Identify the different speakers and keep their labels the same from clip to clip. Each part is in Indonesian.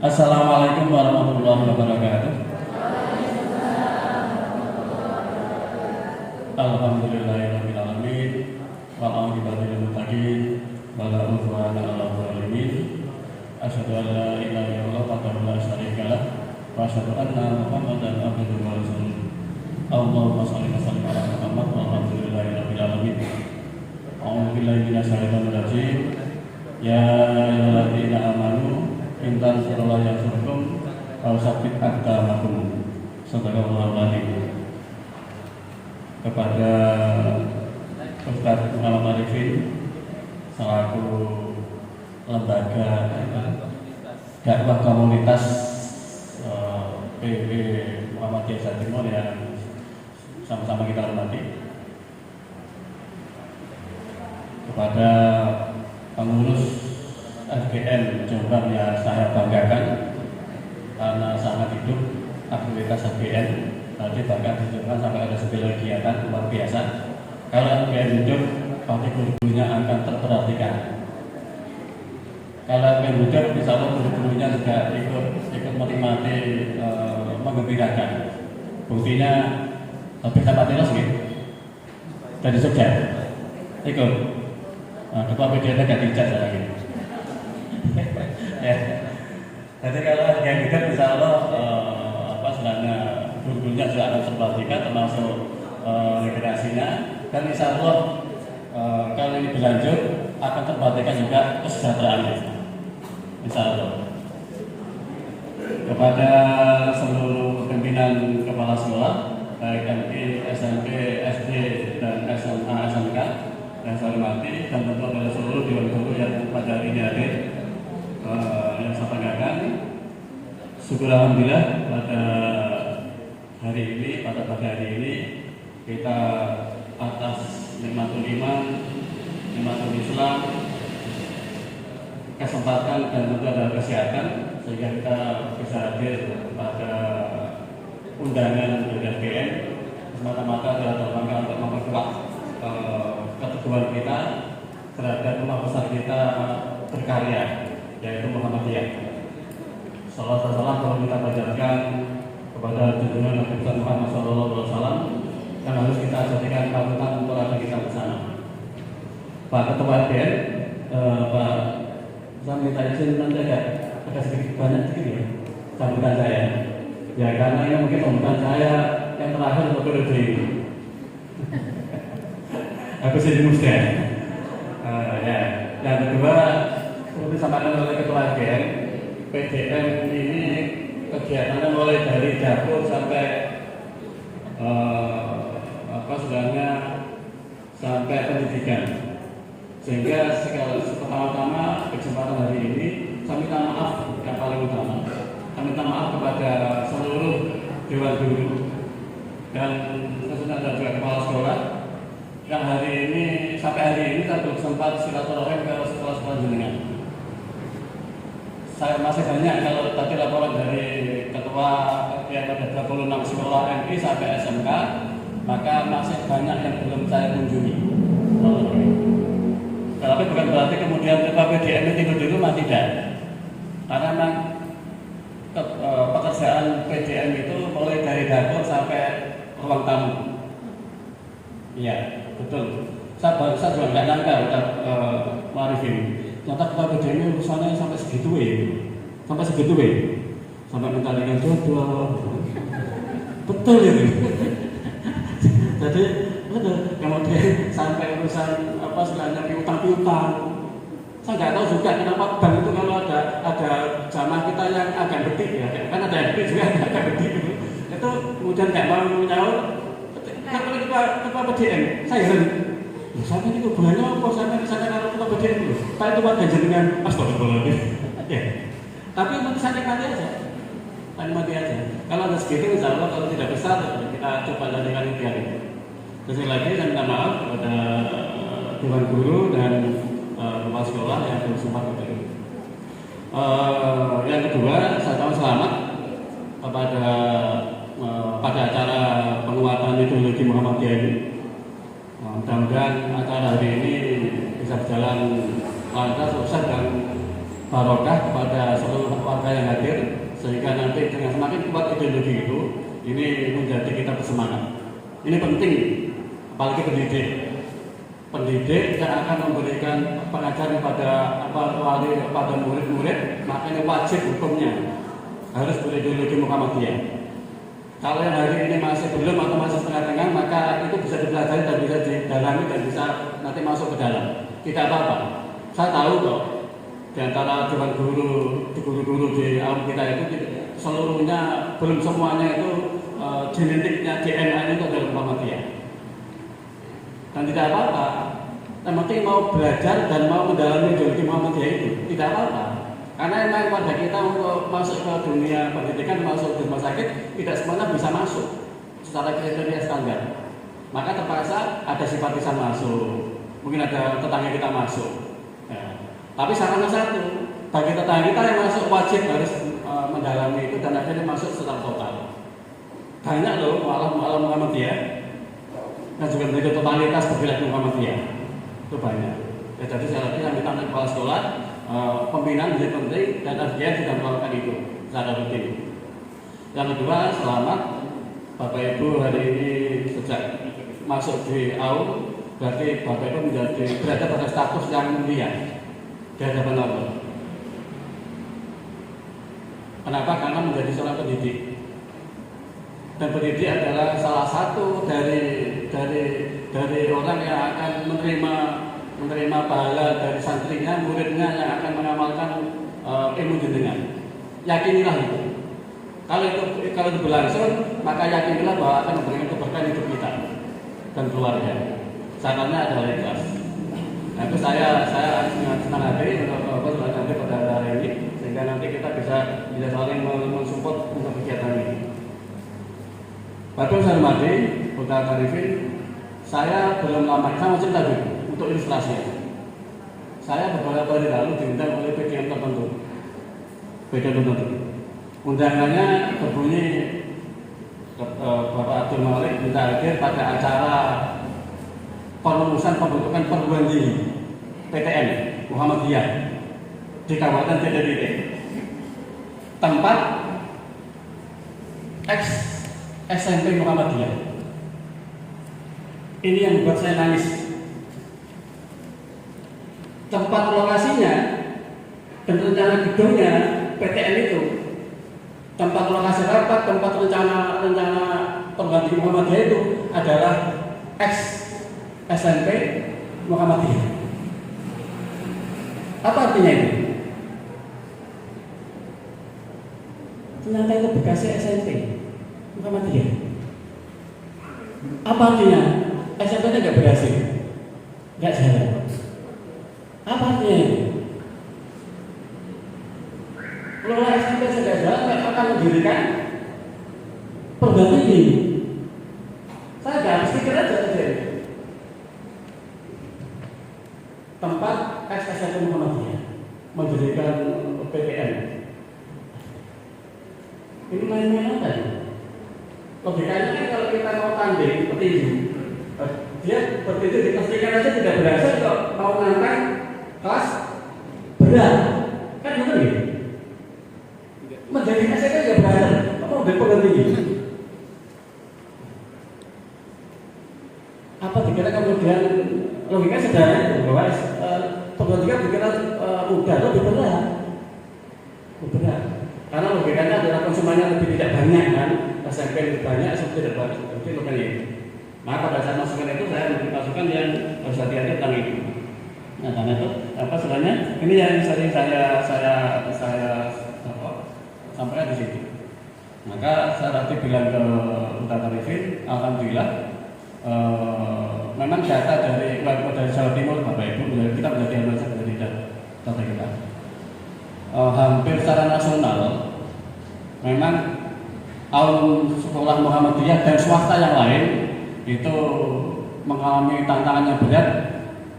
Speaker 1: Assalamualaikum warahmatullahi wabarakatuh. Alhamdulillahirabbil alamin wal aqibatu lil muttaqin wala udwana 'alal zalimin. Asyhadu an la ilaha illallah wahdahu la syarika lah wa asyhadu anna Muhammadan abduhu wa rasuluh. Allahumma shalli wa sallim ala Muhammad walhamdulillahirabbil alamin. A'udzu billahi minasy syaithanir rajim. Ya ayyuhalladzina amanu in tansurullaha yansurkum wa yusabbit aqdamakum. Sadaqallahul azim. Kepada Ustaz Muhammad Arifin selaku lembaga dakwah komunitas PW Muhammadiyah Jawa Timur yang sama-sama kita hormati, kepada pengurus FGN Jombang yang saya banggakan karena sangat hidup aktivitas FGN. Tadi bahkan ditunjukkan sampai ada 9 kegiatan luar biasa. Kalau FGN hidup, pasti guru-gurunya akan terperhatikan. Kalau FGN hidup, insya Allah guru-gurunya juga ikut menikmati, menggembirakan. Buktinya, tapi dapat telos gitu dari Jogja ikut. Ketua PDN gak dicat lagi. Ya. Jadi kalau FGN hidup, insya Allah sebenarnya guru-gurunya juga akan terperhatikan, termasuk rekreasinya, dan insya Allah kalau ini berlanjut akan terperhatikan juga kesejahteraannya, insya Allah. Kepada seluruh pimpinan kepala sekolah baik MI, SMP, SD, dan SMA, SMK yang saya hormati, dan tentu pada seluruh dewan guru yang pada hari ini hadir, yang saya banggakan. Syukur alhamdulillah pada hari ini, pada pagi hari ini kita atas nikmatul iman, nikmatul Islam, kesempatan dan tentu ada kesehatan, sehingga kita bisa hadir pada undangan dari FGN semata-mata dalam rangka untuk memperkuat keteguhan kita terhadap rumah besar kita berkarya, yaitu Muhammadiyah. Salam kalau kita panjatkan kepada junjungan Nabi besar Muhammad SAW yang harus kita jadikan panutan untuk ada kita bersama. Pak Ketua FGN, Pak, saya minta izin nanti agak sedikit banyak sedikit ya sambutan saya. Ya karena ini mungkin sambutan saya yang terakhir untuk periode ini. Aku jadi musda. Ya. Yang kedua, seperti disampaikan oleh Ketua FGN, PDM ini kegiatannya mulai dari dapur sampai sampai pendidikan. Sehingga pertama-tama kesempatan hari ini saya minta maaf yang paling utama. Saya minta maaf kepada seluruh dewan guru dan sesudah juga kepala sekolah yang hari ini sampai hari ini saya belum sempat silaturahim ke sekolah-sekolah jenengan. Saya masih banyak, kalau tadi laporan dari ketua yang ada 26 sekolah MI sampai SMK, maka masih banyak yang belum saya kunjungi. Tapi bukan berarti kemudian ketua PDM tidur di rumah, tidak. Karena memang pekerjaan PDM itu mulai dari dapur sampai ruang tamu. Iya, betul. Saya juga nggak nyangka Marifin. Ternyata ketua PDM ini urusannya sampai segitu sampai mencarikan jodoh. Betul itu. Jadi kemudian sampai urusan sebenarnya piutang. Saya nggak tahu juga kenapa bank itu kalau ada jamaah kita yang agak betik ya, kan ada FP juga yang agak betik itu kemudian nggak mau menyaur. Kalau ketua PDM, saya heran. Saya ini hubungannya apa? Saya misalnya kalau ketua PDM itu, Pak itu warga jenengan, astagfirullahaladzim. Ya. Tapi nanti saya nikmati aja. Kalau ada segitu, insya Allah kalau tidak besar, kita coba jadikan impian itu. Sekali lagi saya minta maaf kepada dewan guru dan kepala sekolah yang belum sempat hadir. Yang kedua, saya tahu selamat kepada pada acara penguatan ideologi Muhammadiyah ini. Mudah-mudahan acara hari ini bisa berjalan lancar, sukses dan barokah kepada seluruh warga apakah yang hadir, sehingga nanti dengan semakin kuat ideologi itu, ini menjadi kita bersemangat. Ini penting, apalagi pendidik yang akan memberikan pengajaran pada murid-murid, makanya wajib hukumnya harus berideologi Muhammadiyah. Kalau yang hari ini masih belum atau masih setengah-tengah, maka itu bisa dipelajari dan bisa didalami dan bisa nanti masuk ke dalam. Tidak apa-apa. Saya tahu kok di antara dewan guru-guru di alam kita itu seluruhnya, belum semuanya itu genetiknya, DNA-nya itu adalah Muhammadiyah. Dan tidak apa-apa. Yang penting mau belajar dan mau mendalami ideologi Muhammadiyah itu, tidak apa-apa. Karena memang pada kita untuk masuk ke dunia pendidikan, masuk ke rumah sakit, tidak semuanya bisa masuk secara kriteria standar. Maka terpaksa ada simpatisan masuk, mungkin ada tetangga kita masuk. Ya. Tapi syaratnya satu, bagi tetangga kita yang masuk wajib harus mendalami itu dan akhirnya masuk secara total. Banyak loh mu'alaf Muhammadiyah dan juga menjadi totalitas bergerak Muhammadiyah itu banyak. Ya, jadi saya lagi yang minta kepala sekolah, pembinaan menjadi penting dan RGN sudah melakukan itu secara rutin. Yang kedua, selamat Bapak Ibu hari ini sejak masuk di AU, berarti Bapak Ibu berada pada status yang mulia di hadapan Allah. Kenapa? Karena menjadi seorang pendidik. Dan pendidik adalah salah satu dari orang yang akan menerima pahala dari santrinya, muridnya yang akan mengamalkan ilmu jenengan. Yakinilah itu. Kalau itu berlangsung, maka yakinilah bahwa akan memberikan keberkahan hidup kita dan keluarga. Syaratnya adalah ikhlas. Nah, itu saya senang hati untuk nanti pada hari ini, sehingga nanti kita bisa saling mensupport untuk kegiatan ini. Bapak saya hormati, Bapak Arifin, saya belum lama, saya mau cerita dulu untuk ilustrasi. Saya beberapa hari lalu diundang oleh PDM tertentu. Undangannya berbunyi Bapak Abdul Malik minta hadir pada acara perumusan pembentukan perguruan tinggi PTN Muhammadiyah di Kabupaten TDT. Tempat SMP Muhammadiyah. Ini yang membuat saya nangis. Tempat lokasinya dan rencana gedungnya PTN itu, tempat lokasi rapat, tempat rencana perguruan tinggi Muhammadiyah itu adalah SMP Muhammadiyah. Apa artinya itu? Ternyata itu bekasnya SMP Muhammadiyah. Apa artinya? SMP-nya nggak berhasil, nggak jalan. Apa artinya itu? Kalau SMP sudah jalan, mereka akan mendirikan perguruan tinggi. Saya nggak habis pikir aja. Tempat SMP Muhammadiyah mendirikan PTN. Ini main-main apa ya? Logikanya kan kalau kita mau tanding petinju, dia bertinju dipastikan aja tidak berhasil kok mau ngangkat kelas berat, kan benar ya? Menjadi SMP juga berhasil, mau berpegang tinggi. Apa dikira kemudian logika sederhana itu bahwa perguruan tinggi dikira mudah, lebih berat. Karena logikanya adalah konsumennya lebih tidak banyak kan, SMP lebih banyak, SMP tidak banyak, seperti bukan itu. Maka pada saat masukan itu saya memberi masukan yang harus hati-hati tentang itu. Nah, karena itu apa sebenarnya ini yang sering saya sampaikan di situ. Maka saya nanti bilang ke Ustaz Arifin, alhamdulillah memang data dari Jawa Timur, Bapak Ibu, kita menjadi analisis dari data kita. Hampir secara nasional memang sekolah Muhammadiyah dan swasta yang lain itu mengalami tantangan yang berat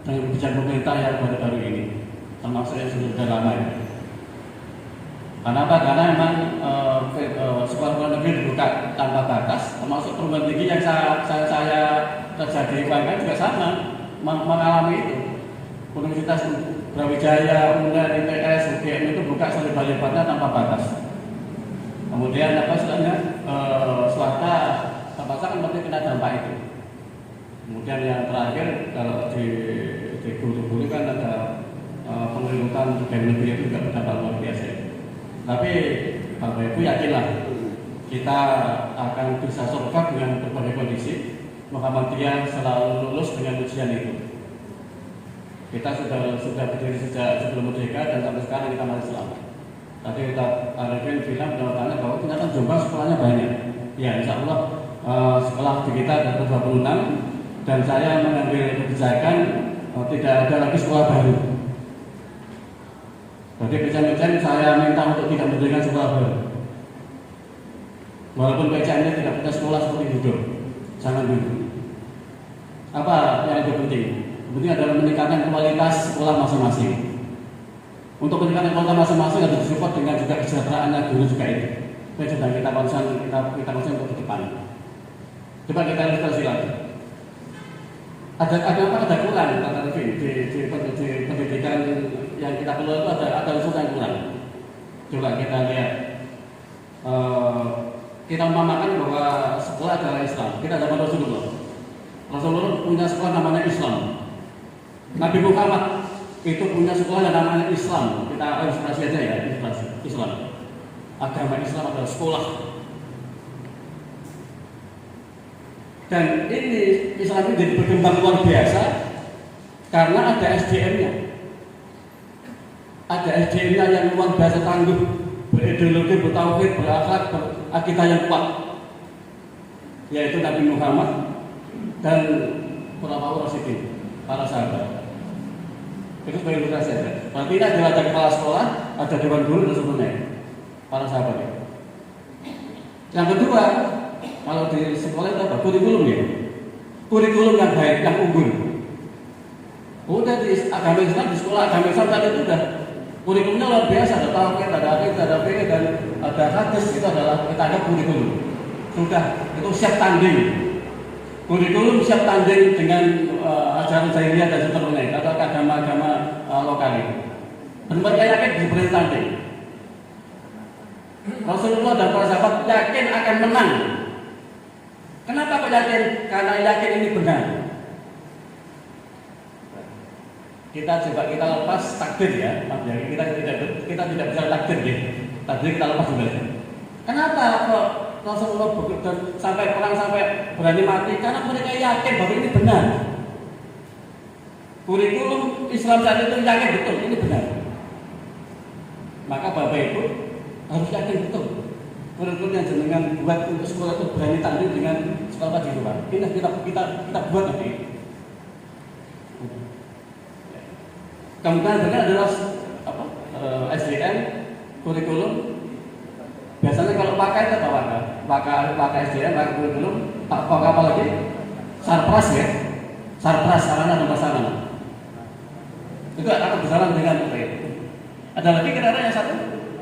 Speaker 1: dengan kebijakan pemerintah yang baru-baru ini, termasuk yang sudah lama ini. Kenapa? Karena memang sekolah negeri dibuka tanpa batas, termasuk perguruan tinggi yang saya kerja di UMM juga sama mengalami itu. Universitas Brawijaya, UNER, ITS, UGM itu buka selebar-lebarnya tanpa batas. Kemudian apa istilahnya swasta kan pasti kena dampak itu. Kemudian yang terakhir kalau di guru-guru kan ada penggelutan budaya negeri itu juga berdampak luar biasa. Tapi Bapak Ibu yakinlah kita akan bisa survive dengan berbagai kondisi. Muhammadiyah selalu lulus dengan ujian itu. Kita sudah berdiri sejak sebelum merdeka dan sampai sekarang kita masih selamat. Tadi Ustaz Arifin bilang jawabannya bahwa ternyata Jombang sekolahnya banyak. Ya, insya Allah sekolah di kita ada 26 dan saya mengambil kebijakan tidak ada lagi sekolah baru. Jadi PCN saya minta untuk tidak mendirikan sekolah baru. Walaupun PCN-nya tidak punya sekolah seperti hidup, jangan dulu. Apa yang lebih penting? Penting adalah meningkatkan kualitas sekolah masing-masing. Untuk meningkatkan kualitas masing-masing harus disupport dengan juga kesejahteraannya guru juga itu. Itu sudah kita concern untuk ke depan. Coba kita ilustrasi lagi. Ada kurang di pendidikan yang kita perlu itu ada unsur yang kurang. Coba kita lihat. Kita memahami bahwa sekolah adalah Islam. Kita zaman Rasulullah punya sekolah namanya Islam. Nabi Muhammad itu punya sekolah yang namanya Islam. Kita ilustrasi aja ya, ilustrasi Islam. Agama Islam adalah sekolah. Dan ini Islam ini jadi berkembang luar biasa karena ada SDM-nya. Ada SDM-nya yang luar biasa tangguh, berideologi, bertauhid, berakhlak, berakidah yang kuat, yaitu Nabi Muhammad dan Khulafaur Rasyidin, para sahabat. Itu sebagai ilustrasi saja. Berarti ini ada kepala sekolah, ada dewan guru dan sebagainya, para sahabat itu. Yang kedua, kalau di sekolah itu apa? Kurikulum ya. Kurikulum yang baik, yang unggul. Udah di agama Islam, di sekolah agama Islam tadi itu udah kurikulumnya luar biasa. Ada tauhid, ada hadis, ada fikih dan ada hadis. Itu adalah kita ada kurikulum. Sudah itu siap tanding. Kurikulum siap tanding dengan ajaran jahiliyah dan seterusnya atau agama-agama lokal itu. Dan mereka yakin diberi tanding. Rasulullah dan para sahabat yakin akan menang. Kenapa kok yakin? Karena yakin ini benar. Kita lepas takdir ya. Kita tidak bisa takdir ya. Takdir kita lepas juga. Kenapa kok Rasulullah sampai perang sampai berani mati? Karena mereka yakin bahwa ini benar. Kurikulum Islam saat itu yakin betul ini benar. Maka Bapak Ibu harus yakin betul. Kurikulum yang jenengan buat untuk sekolah itu berani tanding dengan sekolah di luar. Ini kita buat nanti. Kemudian berikutnya adalah SDM kurikulum. Biasanya kalau pakai itu pakai SDM, pakai kurikulum, pakai apa lagi? Sarpras ya, sarpras sarana dan prasarana. Itu akan berjalan dengan baik. Ada lagi kira-kira yang satu.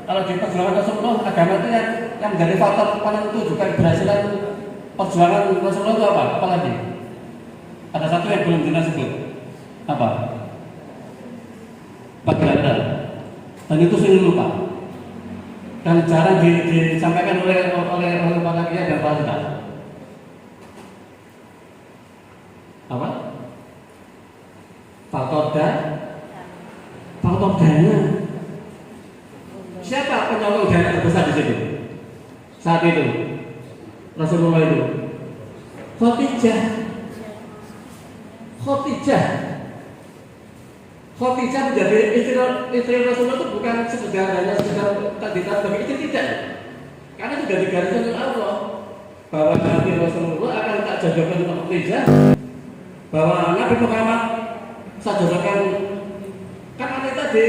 Speaker 1: Kalau di perjuangan Rasulullah, agama itu yang menjadi faktor penentu juga keberhasilan perjuangan Rasulullah itu apa? Apalagi? Ada satu yang belum kita sebut. Apa? Baghdad. Dan itu sering lupa. Dan jarang disampaikan oleh para kiai dan para ustaz. Apa? Faktor dana. Siapa penyokong dana terbesar di situ? Saat itu Rasulullah itu Khadijah menjadi istri Rasulullah itu bukan sekedar tadi sebagai istri, tidak. Karena sudah digariskan oleh Allah bahwa Nabi Rasulullah akan tak jodohkan untuk Khadijah, bahwa Nabi Muhammad saya jodohkan. Kan wanita di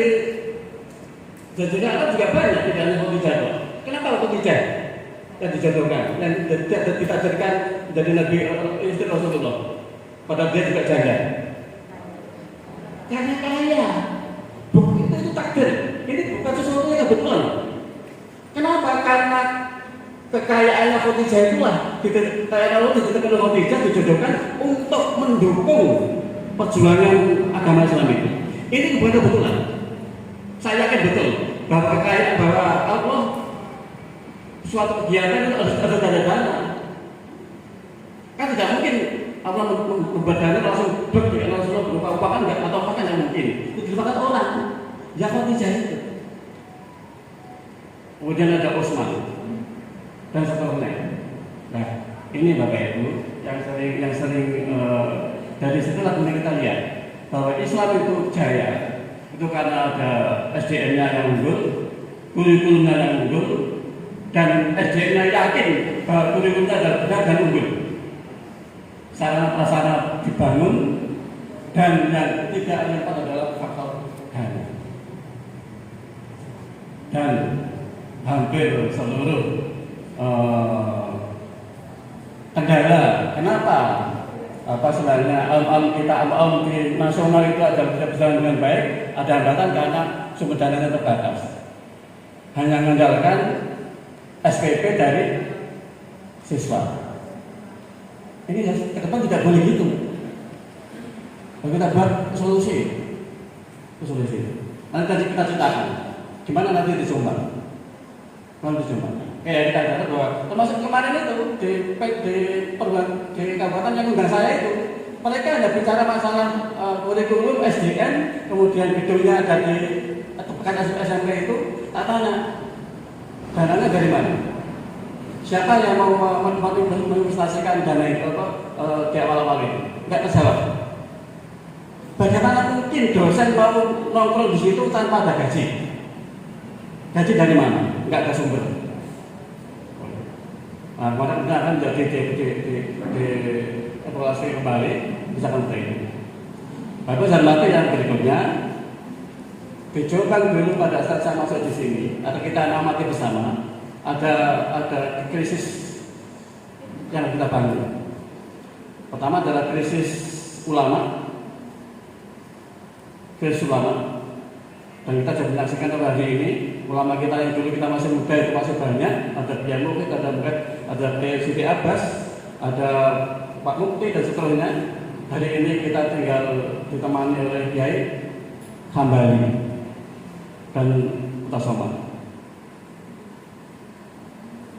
Speaker 1: Jadinya Arab juga banyak, tidak hanya Khadijah. Kenapa Khadijah yang dijodohkan, yang kita jadikan menjadi Nabi istri Rasulullah? Padahal dia juga janda. Karena kaya. Itu takdir. Ini bukan sesuatu yang betul. Kenapa? Karena kekayaannya Khadijah itulah kekayaan Allah dijodohkan oleh Khadijah dijodohkan untuk mendukung perjuangan agama Islam itu. Ini kebetulan. Saya yakin betul bahwa Allah suatu kegiatan itu harus ada dana. Kan tidak mungkin Allah membuat dana langsung berupa upah, kan enggak, atau apa kan yang mungkin. Itu dilupakan orang. Ya kok tidak itu. Kemudian ada Utsman dan seterusnya. Nah, ini Bapak Ibu yang sering dari situlah kemudian kita lihat bahwa Islam itu jaya itu karena ada SDM-nya yang unggul, kurikulumnya yang unggul, dan SDM-nya yakin bahwa kurikulumnya adalah benar dan unggul. Sarana prasarana dibangun, dan yang tidak ada adalah faktor dana. Dan hampir seluruh kendala. Kenapa? Sebenarnya am di nasional itu ada berjalan dengan baik, ada hambatan karena sumber dananya terbatas. Hanya mengandalkan SPP dari siswa. Ini ke depan tidak boleh gitu. Kita buat solusi. Nanti kita ceritakan gimana nanti di Jombang. Kayak kita katakan bahwa termasuk kemarin itu di kabupaten yang undang saya itu, mereka hanya bicara masalah kurikulum SDN, kemudian gedungnya ada di bekas SMP itu, tak tanya dananya dari mana, siapa yang mau menginvestasikan dana itu di awal-awal itu, nggak terjawab. Bagaimana mungkin dosen mau nongkrong di situ tanpa ada gaji? Gaji dari mana? Nggak ada sumber. Nah, kemarin kita akan jadi di evaluasi kembali bisa kembali. Bapak dan Bapak yang berikutnya, di Jombang dulu pada saat saya masuk di sini, atau kita amati bersama, ada krisis yang kita bangun. Pertama adalah krisis ulama, dan kita sudah menyaksikan hari ini ulama kita yang dulu kita masih muda itu masih banyak, ada Kiai Mukti, ada Kiai Siti Abbas, ada Pak Mukti dan seterusnya. Hari ini kita tinggal ditemani oleh Kiai Hambali dan Utasoma.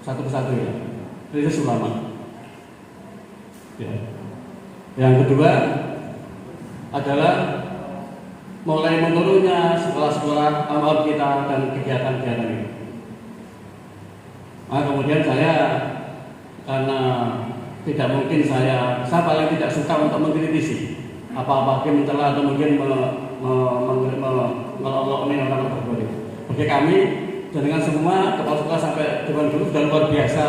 Speaker 1: Satu persatu ya, krisis ulama. Ya. Yang kedua adalah mulai menurunnya sekolah-sekolah awal kita dan kegiatan-kegiatan ini. Nah, kemudian saya karena tidak mungkin saya paling tidak suka untuk mengkritisi apa-apa yang mencela atau mungkin melolokkan orang berbeda. Bagi kami dengan semua kepala sekolah sampai dewan guru sudah luar biasa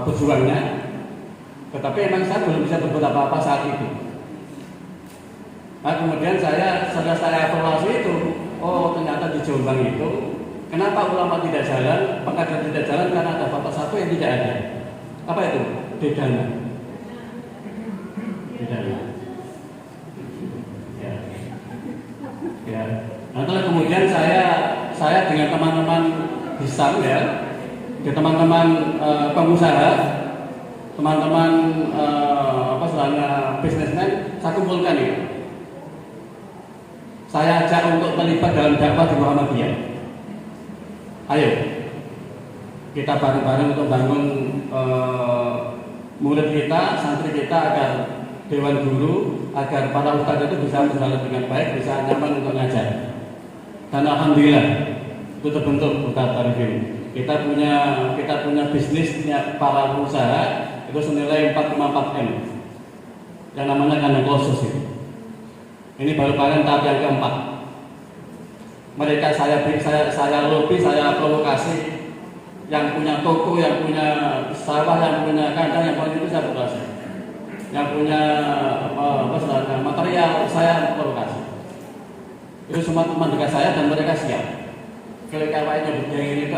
Speaker 1: berjuangnya, tetapi memang saya belum bisa berbuat apa-apa saat itu. Nah, kemudian setelah saya evaluasi itu, oh ternyata di Jombang itu, kenapa ulama tidak jalan, pengajian tidak jalan karena ada faktor satu yang tidak ada. Apa itu? Dana. Ya. Nah, kemudian saya dengan teman-teman Hisam ya, dengan teman-teman pengusaha, teman-teman bisnismen, saya kumpulkan itu. Saya ajak untuk terlibat dalam dakwah di Muhammadiyah. Ayo, kita bareng-bareng untuk bangun murid kita, santri kita agar dewan guru, agar para ustadz itu bisa berjalan dengan baik, bisa nyaman untuk ngajar. Dan alhamdulillah itu terbentuk Ustadz Arifin. Kita punya bisnisnya para pengusaha itu senilai 4,4 M, yang namanya kandang khusus itu. Ini baru paling tahap yang keempat. Mereka saya lobby, saya provokasi, yang punya toko, yang punya sawah, yang punya kandang, yang punya itu saya provokasi. Yang punya material saya provokasi. Itu semua teman dekat saya dan mereka siap. Kalau ini itu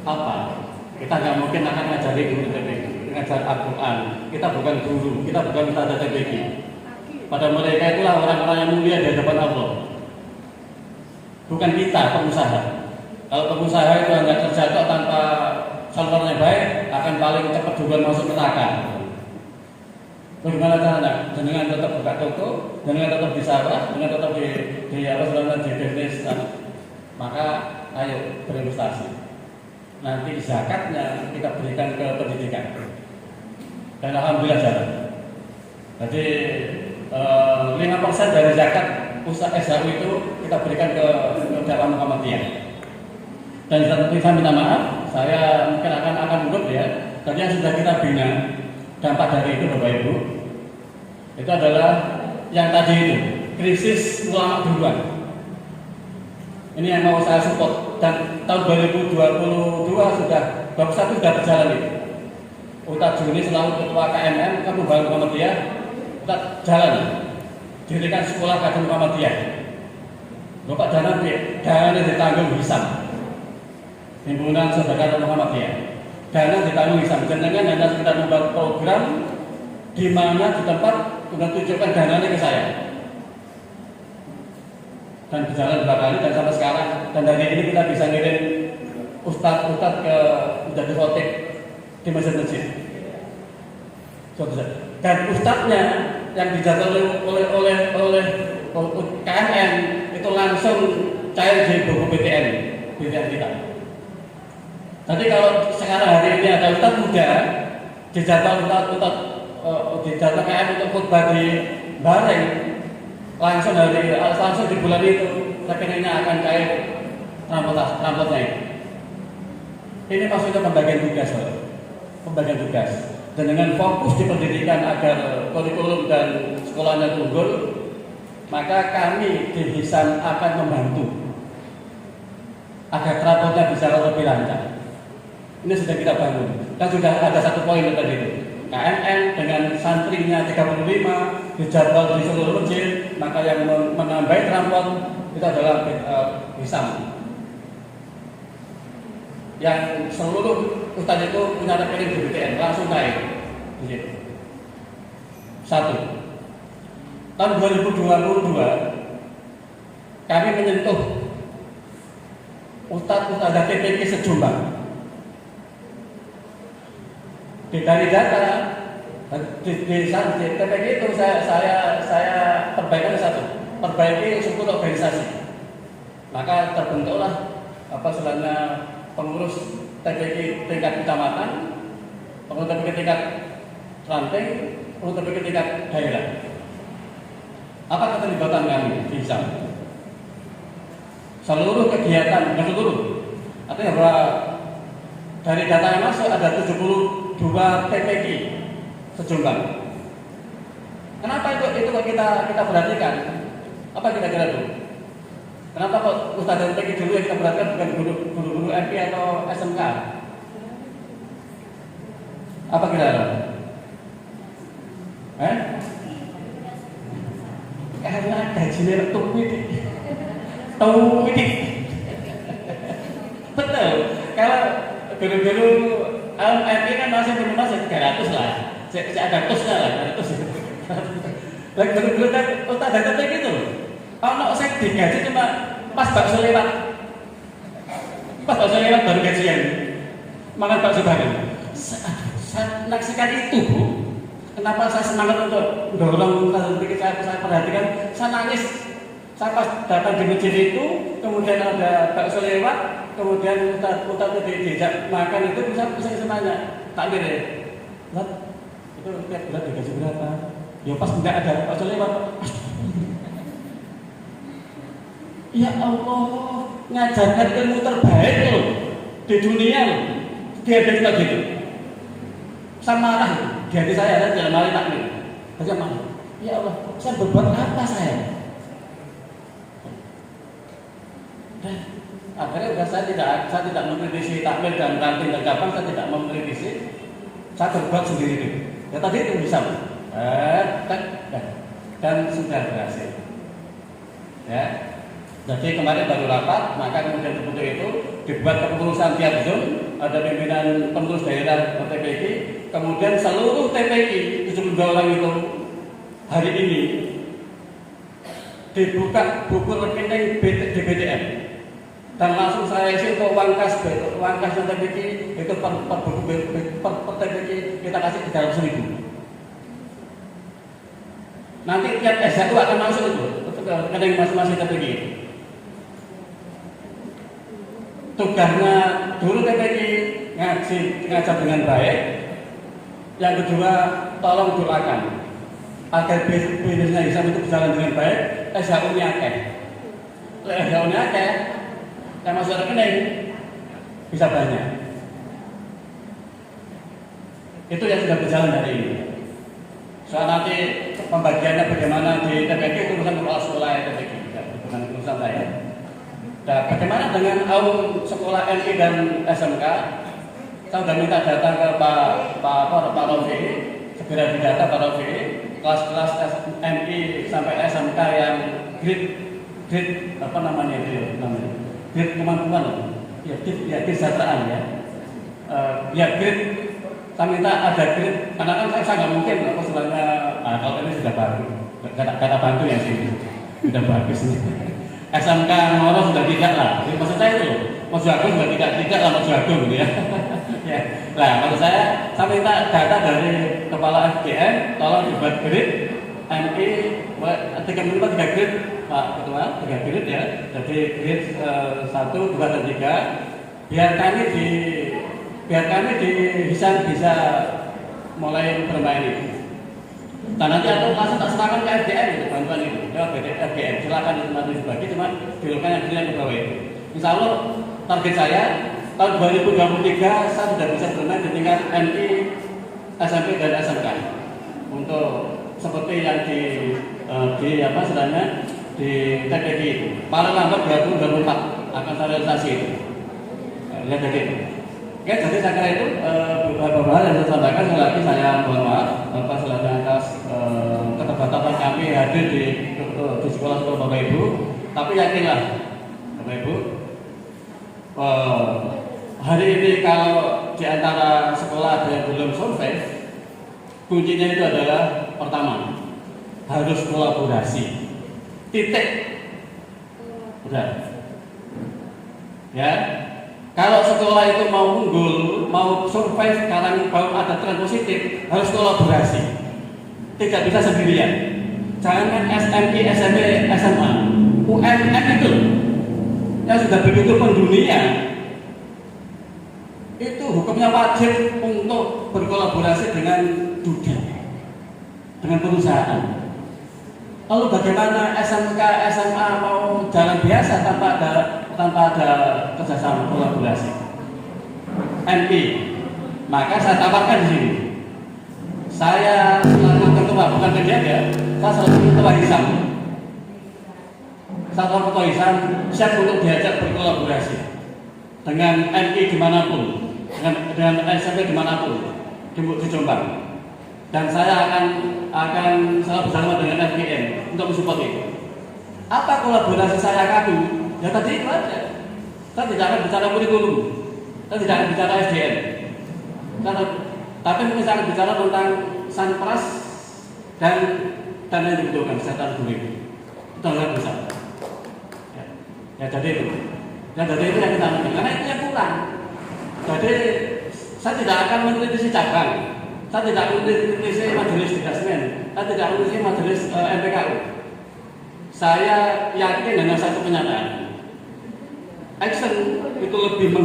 Speaker 1: apa? Kita nggak mungkin akan ngajari guru TPG, ngajar Al-Quran. Kita bukan guru, kita bukan ustadz TPG. Pada mereka itulah orang-orang yang mulia di hadapan Allah. Bukan kita pengusaha. Kalau pengusaha itu hanya terjatuh tanpa saluran yang baik, akan paling cepat duluan masuk neraka. Bagaimana caranya? Dengan tetap buka toko, dengan tetap di sawah, dengan tetap di apa istilahnya di bisnis, maka ayo berinvestasi. Nanti zakatnya kita berikan ke pendidikan. Dan alhamdulillah jalan. Jadi 5% dari zakat usaha SHU itu kita berikan ke dakwah Muhammadiyah. Dan saya minta maaf, saya mungkin akan mundur ya. Dan yang sudah kita bina dampak dari itu Bapak Ibu, itu adalah yang tadi itu krisis ulama duluan. Ini yang mau saya support. Dan tahun 2022 sudah 21 sudah berjalan itu. Ustaz Juni selalu ketua KMM kan membangun Muhammadiyah, kita jalan dirikan sekolah kader Muhammadiyah. Bapak dana ditanggung Hisam, himpunan sedekah Muhammadiyah. Dana ditanggung Hisam. Jenengan hanya sekedar membuat program di mana di tempat sudah tunjukkan dananya ke saya. Dan berjalan 2 kali dan sampai sekarang. Dan dari ini kita bisa ngirim ustadz ke menjadi khotib di masjid-masjid. Dan ustadznya yang dijadwalkan oleh KMN itu langsung cair di buku BTN kita. Jadi kalau sekarang hari ini ada ustadz muda dijadwal dijadwal KMN untuk khutbah di Bareng, langsung di bulan itu rekeningnya akan cair rampotnya. Ini maksudnya pembagian tugas. Dan dengan fokus di pendidikan agar kurikulum dan sekolahnya unggul, maka kami di Hisam akan membantu agar rapotnya bisa lebih lancar. Ini sudah kita bangun. Dan sudah ada satu poin tadi itu. KMN dengan santrinya 35 dijadwal di seluruh masjid, maka yang menambahi rapot itu adalah Hisam. Yang seluruh ustadz itu punya rekening di BTN langsung naik. Satu, tahun 2022 kami menyentuh ustadz TPK sejombang. Dari data di TPK itu saya perbaikan satu, perbaiki 10 organisasi. Maka terbentuklah istilahnya pengurus TPK tingkat kecamatan, pengurus TPK tingkat ranting, pengurus TPK tingkat daerah. Apa keterlibatan kami di Hisam? Seluruh kegiatan, bukan seluruh, artinya bahwa dari data yang masuk ada 72 TPK sejombang. Kenapa itu kita perhatikan? Apa kira-kira itu? Kenapa kok Ustadz TPK dulu yang kita perhatikan bukan guru-guru MP atau SMK? Apa kira-kira? Karena gajinya tahu ini. Betul. Kalau guru-guru MP kan masih 300 lah. Saya ada tusnya lah, 300. Lagi guru-guru kan Ustadz TPK itu. Kalau saya digaji cuma pas bakso lewat baru gajian, makan bakso bareng. Saya naksikan itu, Bu. Kenapa saya semangat untuk dorong saya perhatikan, saya nangis. Saya pas datang di masjid itu, kemudian ada bakso lewat, kemudian Ustadz diajak makan itu bisa semuanya. Takdir ya, itu tiap bulan digaji berapa? Ya pas tidak ada bakso lewat. Ya Allah, ngajarkan ilmu terbaik loh di dunia loh. Dia kita gitu. Saya marah di hati saya dalam hal takdir. Bagaimana? Ya Allah, saya berbuat apa saya? Dan akhirnya saya tidak mengkritisi takmir dan ranting dan kapan, saya tidak mengkritisi. Saya berbuat sendiri itu. Ya tadi itu bisa. Dan sudah berhasil. Ya. Jadi kemarin baru rapat, maka kemudian terbentuk itu dibuat kepengurusan tiap zon, ada pimpinan pengurus daerah TPK, kemudian seluruh TPK 72 orang itu hari ini dibuka buku rekening di BTN dan langsung saya isi untuk uang kas yang TPK itu per TPK kita kasih 300.000. Nanti tiap S1 akan masuk itu ke rekening masing-masing TPG. Tugasnya guru TPG ngajar dengan baik. Yang kedua, tolong doakan agar bisnisnya Hisam itu berjalan dengan baik. SHU-nya akeh. SHU-nya akeh, yang masuk rekening bisa banyak. Itu yang sudah berjalan hari ini. Soal nanti pembagiannya bagaimana di TPG itu urusan kepala sekolah TPG, bukan urusan saya. Nah, bagaimana dengan sekolah NI dan SMK? Saya sudah minta data ke Pak Rofi, segera didata Pak Rofi, kelas-kelas NI sampai SMK yang grade apa namanya itu namanya, grade kemampuan, ya kesejahteraan ya, ya grade. Saya minta ada grade, karena kan saya nggak mungkin apa sebenarnya, kalau ini sudah baru, kata bantu ya sih, sudah bagus nih. SMK Moro sudah tidak lah, jadi maksud saya itu, Mas Jagung sudah tidak lah Mas Jagung gitu ya. Ya, nah maksud saya minta data dari kepala FGM, tolong dibuat grade NI 3 grade Pak Ketua, 3 grade ya, jadi grade 1, 2, dan 3, biar kami di Hisam bisa mulai bermain itu. Dan nanti atau langsung tak serahkan ke FGM itu bantuan itu, ke FGM silakan itu nanti dibagi, cuma dilakukan yang ke bawah itu. Insya Allah target saya tahun 2023 saya sudah bisa bermain di tingkat NI, SMP dan SMK untuk seperti yang di apa istilahnya di TPG itu. Paling lambat 2024 akan saya realisasi itu. Lihat jadi. Oke, jadi saya kira itu beberapa hal yang saya sampaikan. Sekali lagi saya mohon maaf selain atas keterbatasan kami hadir di sekolah-sekolah Bapak Ibu. Tapi yakinlah Bapak Ibu, hari ini kalau di antara sekolah ada yang belum survei, kuncinya itu adalah pertama harus kolaborasi. Titik. Udah. Ya. Kalau sekolah itu mau unggul, mau survive, sekarang baru ada tren positif, harus kolaborasi. Tidak bisa sendirian. Jangan SMI, SMP, SMA, UMM itu yang sudah begitu pendunia, itu hukumnya wajib untuk berkolaborasi dengan dunia, dengan perusahaan. Lalu bagaimana SMK, SMA mau jalan biasa tanpa ada kerjasama kolaborasi? NI, maka saya tawarkan di sini. Saya selaku ketua, bukan kegiatan ya, saya selaku ketua Hisam. Saya selaku ketua Hisam siap untuk diajak berkolaborasi dengan NI dimanapun, dengan SMP dimanapun di Jombang. Dan saya akan selalu bersama dengan FGM untuk mensupport itu. Apa kolaborasi saya kami? Ya tadi itu aja. Saya tidak akan bicara kurikulum, saya tidak akan bicara SDM. Tapi mungkin saya akan bicara tentang sanpras dan yang dibutuhkan kesehatan guru itu. Itu adalah besar. Ya jadi itu. Ya jadi itu yang kita lakukan. Karena itu yang kurang. Jadi saya tidak akan mengkritisi cabang. Saya tidak mengkritisi majelis detachment, saya tidak mengkritisi majelis MPKU. Saya yakin dengan satu kenyataan. Action itu lebih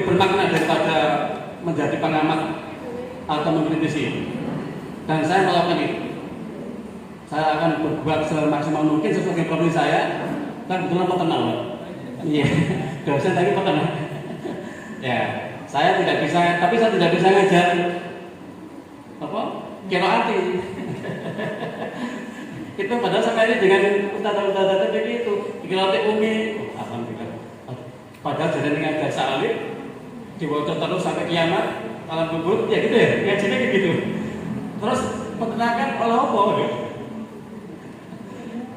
Speaker 1: bermakna daripada menjadi pengamat atau mengkritisi. Dan saya melakukan itu. Saya akan berbuat semaksimal mungkin sesuai profesi saya. Dan kebetulan peternak. Iya, dosen tadi peternak. Ya, saya tidak bisa, tapi saya tidak bisa ngajar apa? Qiraati. Itu padahal sekali dengan ustaz-ustaz begitu, qiraati umi, alhamdulillah. Padahal jadi dengan bahasa alif dibaca terus sampai kiamat, alam kubur, ya gitu ya, ngajinya gitu. Terus peternakan oleh apa?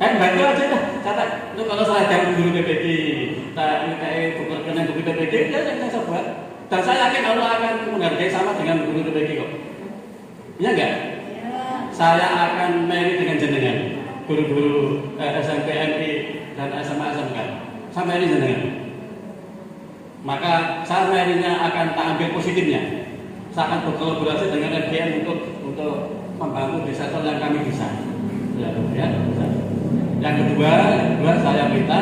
Speaker 1: Bantu aja lah, kata itu kalau saya jam guru PPG, kayak buku rekening guru PPG, ya saya buat. Dan saya yakin Allah akan menghargai sama dengan guru PPG kok. Iya enggak? Ya. Saya akan marry dengan jenengan, guru-guru SMP, MI, dan SMA, SMK. Saya marry jenengan. Maka saya marry-nya akan tak ambil positifnya. Saya akan berkolaborasi dengan FGM untuk membangun desa yang kami bisa. Ya. Yang kedua saya minta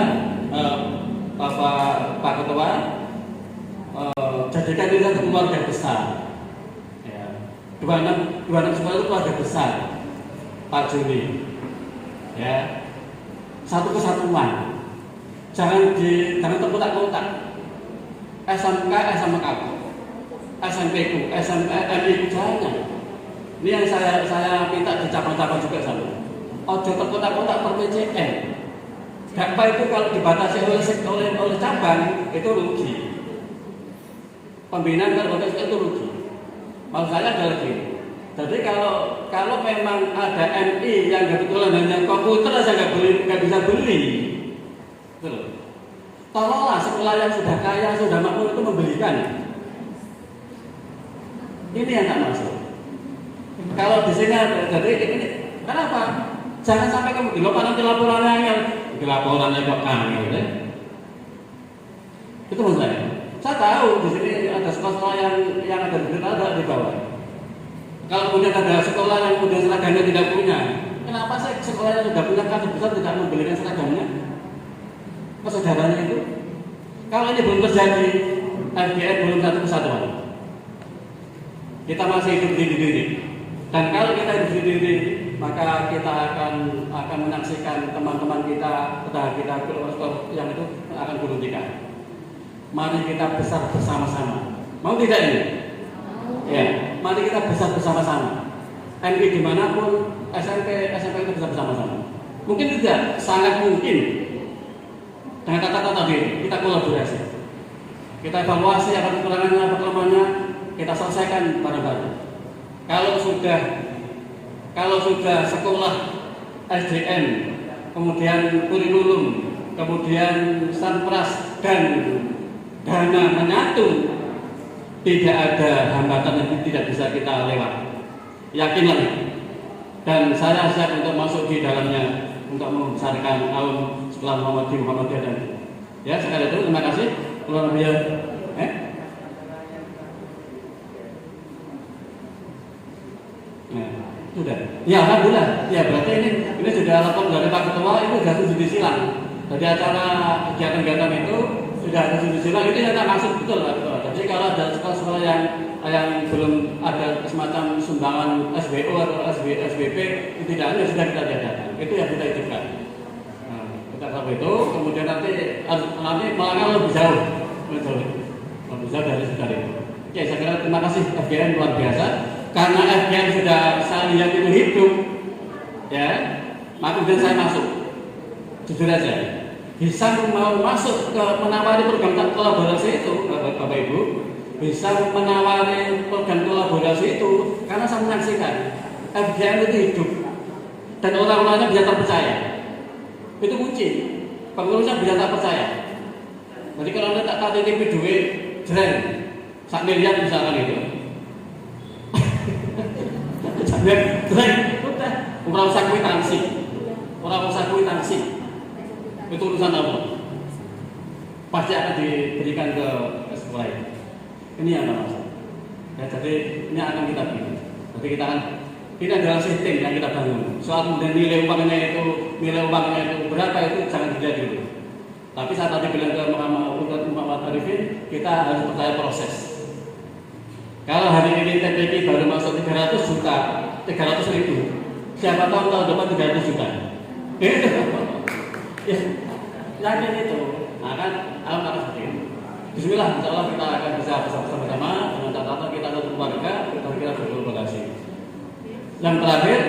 Speaker 1: Pak Ketua jadikan ini satu keluarga besar. Ya. 26 sekolah itu keluarga besar, Pak Juni. Ya, satu kesatuan. Jangan terkotak-kotak. SMK, SMP ku, MI ku jangan. Ini yang saya minta dicabang-cabang juga sama. Ojo terkotak-kotak per PCN. Gakpa itu kalau dibatasi oleh cabang itu rugi. Pembinaan kalau itu rugi. Maksud saya adalah gini. Jadi kalau memang ada MI yang kebetulan hanya komputer saja nggak bisa beli, betul. Tolonglah sekolah yang sudah kaya, sudah makmur itu membelikan. Ini yang tak masuk. Kalau di sini ada, jadi ini kenapa? Jangan sampai kemudian nanti laporannya kok angel, ya? Itu maksud saya. Saya tahu di sini ada sekolah yang ada di bawah. Kalau kemudian ada sekolah yang kemudian seragamnya tidak punya, kenapa sih sekolah yang sudah punya kasus besar tidak membelikan seragamnya ke saudaranya itu? Kalau ini belum terjadi, FGN belum satu kesatuan. Kita masih hidup di diri. Dan kalau kita hidup di diri, maka kita akan menyaksikan teman-teman kita, tetangga kita yang itu akan berhentikan. Mari kita besar bersama-sama. Mau tidak ini? Ya, mari kita besar bersama-sama. MI dimanapun, SMP itu besar bersama-sama. Mungkin tidak, sangat mungkin. Dengan kata-kata tadi, kita kolaborasi. Kita evaluasi apa kekurangannya, apa kelemahannya, kita selesaikan bareng-bareng. Kalau sudah sekolah SDM, kemudian kurikulum, kemudian sanpras dan dana menyatu, tidak ada hambatan yang tidak bisa kita lewat. Yakinlah. Dan saya siap untuk masuk di dalamnya untuk membesarkan kaum sekolah Muhammadiyah dan ya sekali itu terima kasih. Kalau lebih sudah. Ya alhamdulillah. Ya berarti ini sudah lapor dari Pak Ketua, itu sudah 7 silang. Jadi acara kegiatan-kegiatan itu sudah ada 7 silang, itu yang tak masuk betul Pak Ketua. Jadi kalau ada sekolah-sekolah yang belum ada semacam sumbangan SBO atau SBP, itu tidak ada, sudah kita tiadakan. Itu yang kita hidupkan. Nah, kita sampai itu, kemudian nanti malangnya lebih jauh, lebih jauh dari sekitar itu. Oke, saya kira terima kasih FGN luar biasa. Karena FGN sudah saya lihat itu hidup, ya, maka kemudian saya masuk. Jujur aja, bisa mau masuk ke menawari program kolaborasi itu, Bapak Ibu, bisa menawari program kolaborasi itu karena saya menyaksikan FGN itu hidup dan orang-orangnya bisa terpercaya. Itu kunci. Pengurusnya bisa terpercaya. Jadi kalau anda tak titip duit, jreng, 1 miliar misalkan itu. Udah, orang usah kwitansi. Itu urusan Allah. Pasti akan diberikan ke sekolah ini. Ini yang maksud. Ya, jadi ini akan kita bikin. Jadi kita akan ini adalah sistem yang kita bangun. Soal kemudian nilai uangnya itu berapa itu jangan dilihat dulu. Tapi saat tadi bilang ke Muhammad Arifin, kita harus percaya proses. Kalau hari ini TPK baru masuk 300 juta, 300 ribu, siapa tahu tahun depan 300 juta. Ya, yakin itu. Nah kan, akan seperti itu. Bismillah, insya Allah kita akan bisa bersama-sama dengan catatan kita satu keluarga, kita berkolaborasi. Yang terakhir,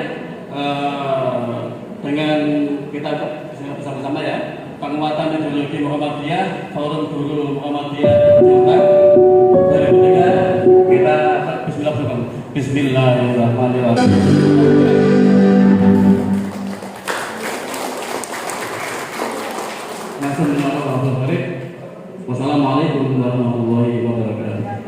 Speaker 1: dengan kita bersama-sama ya, penguatan ideologi Muhammadiyah, Forum Guru Muhammadiyah Jombang 2003, kita Bismillahirrahmanirrahim. Wassalamualaikum warahmatullahi wabarakatuh.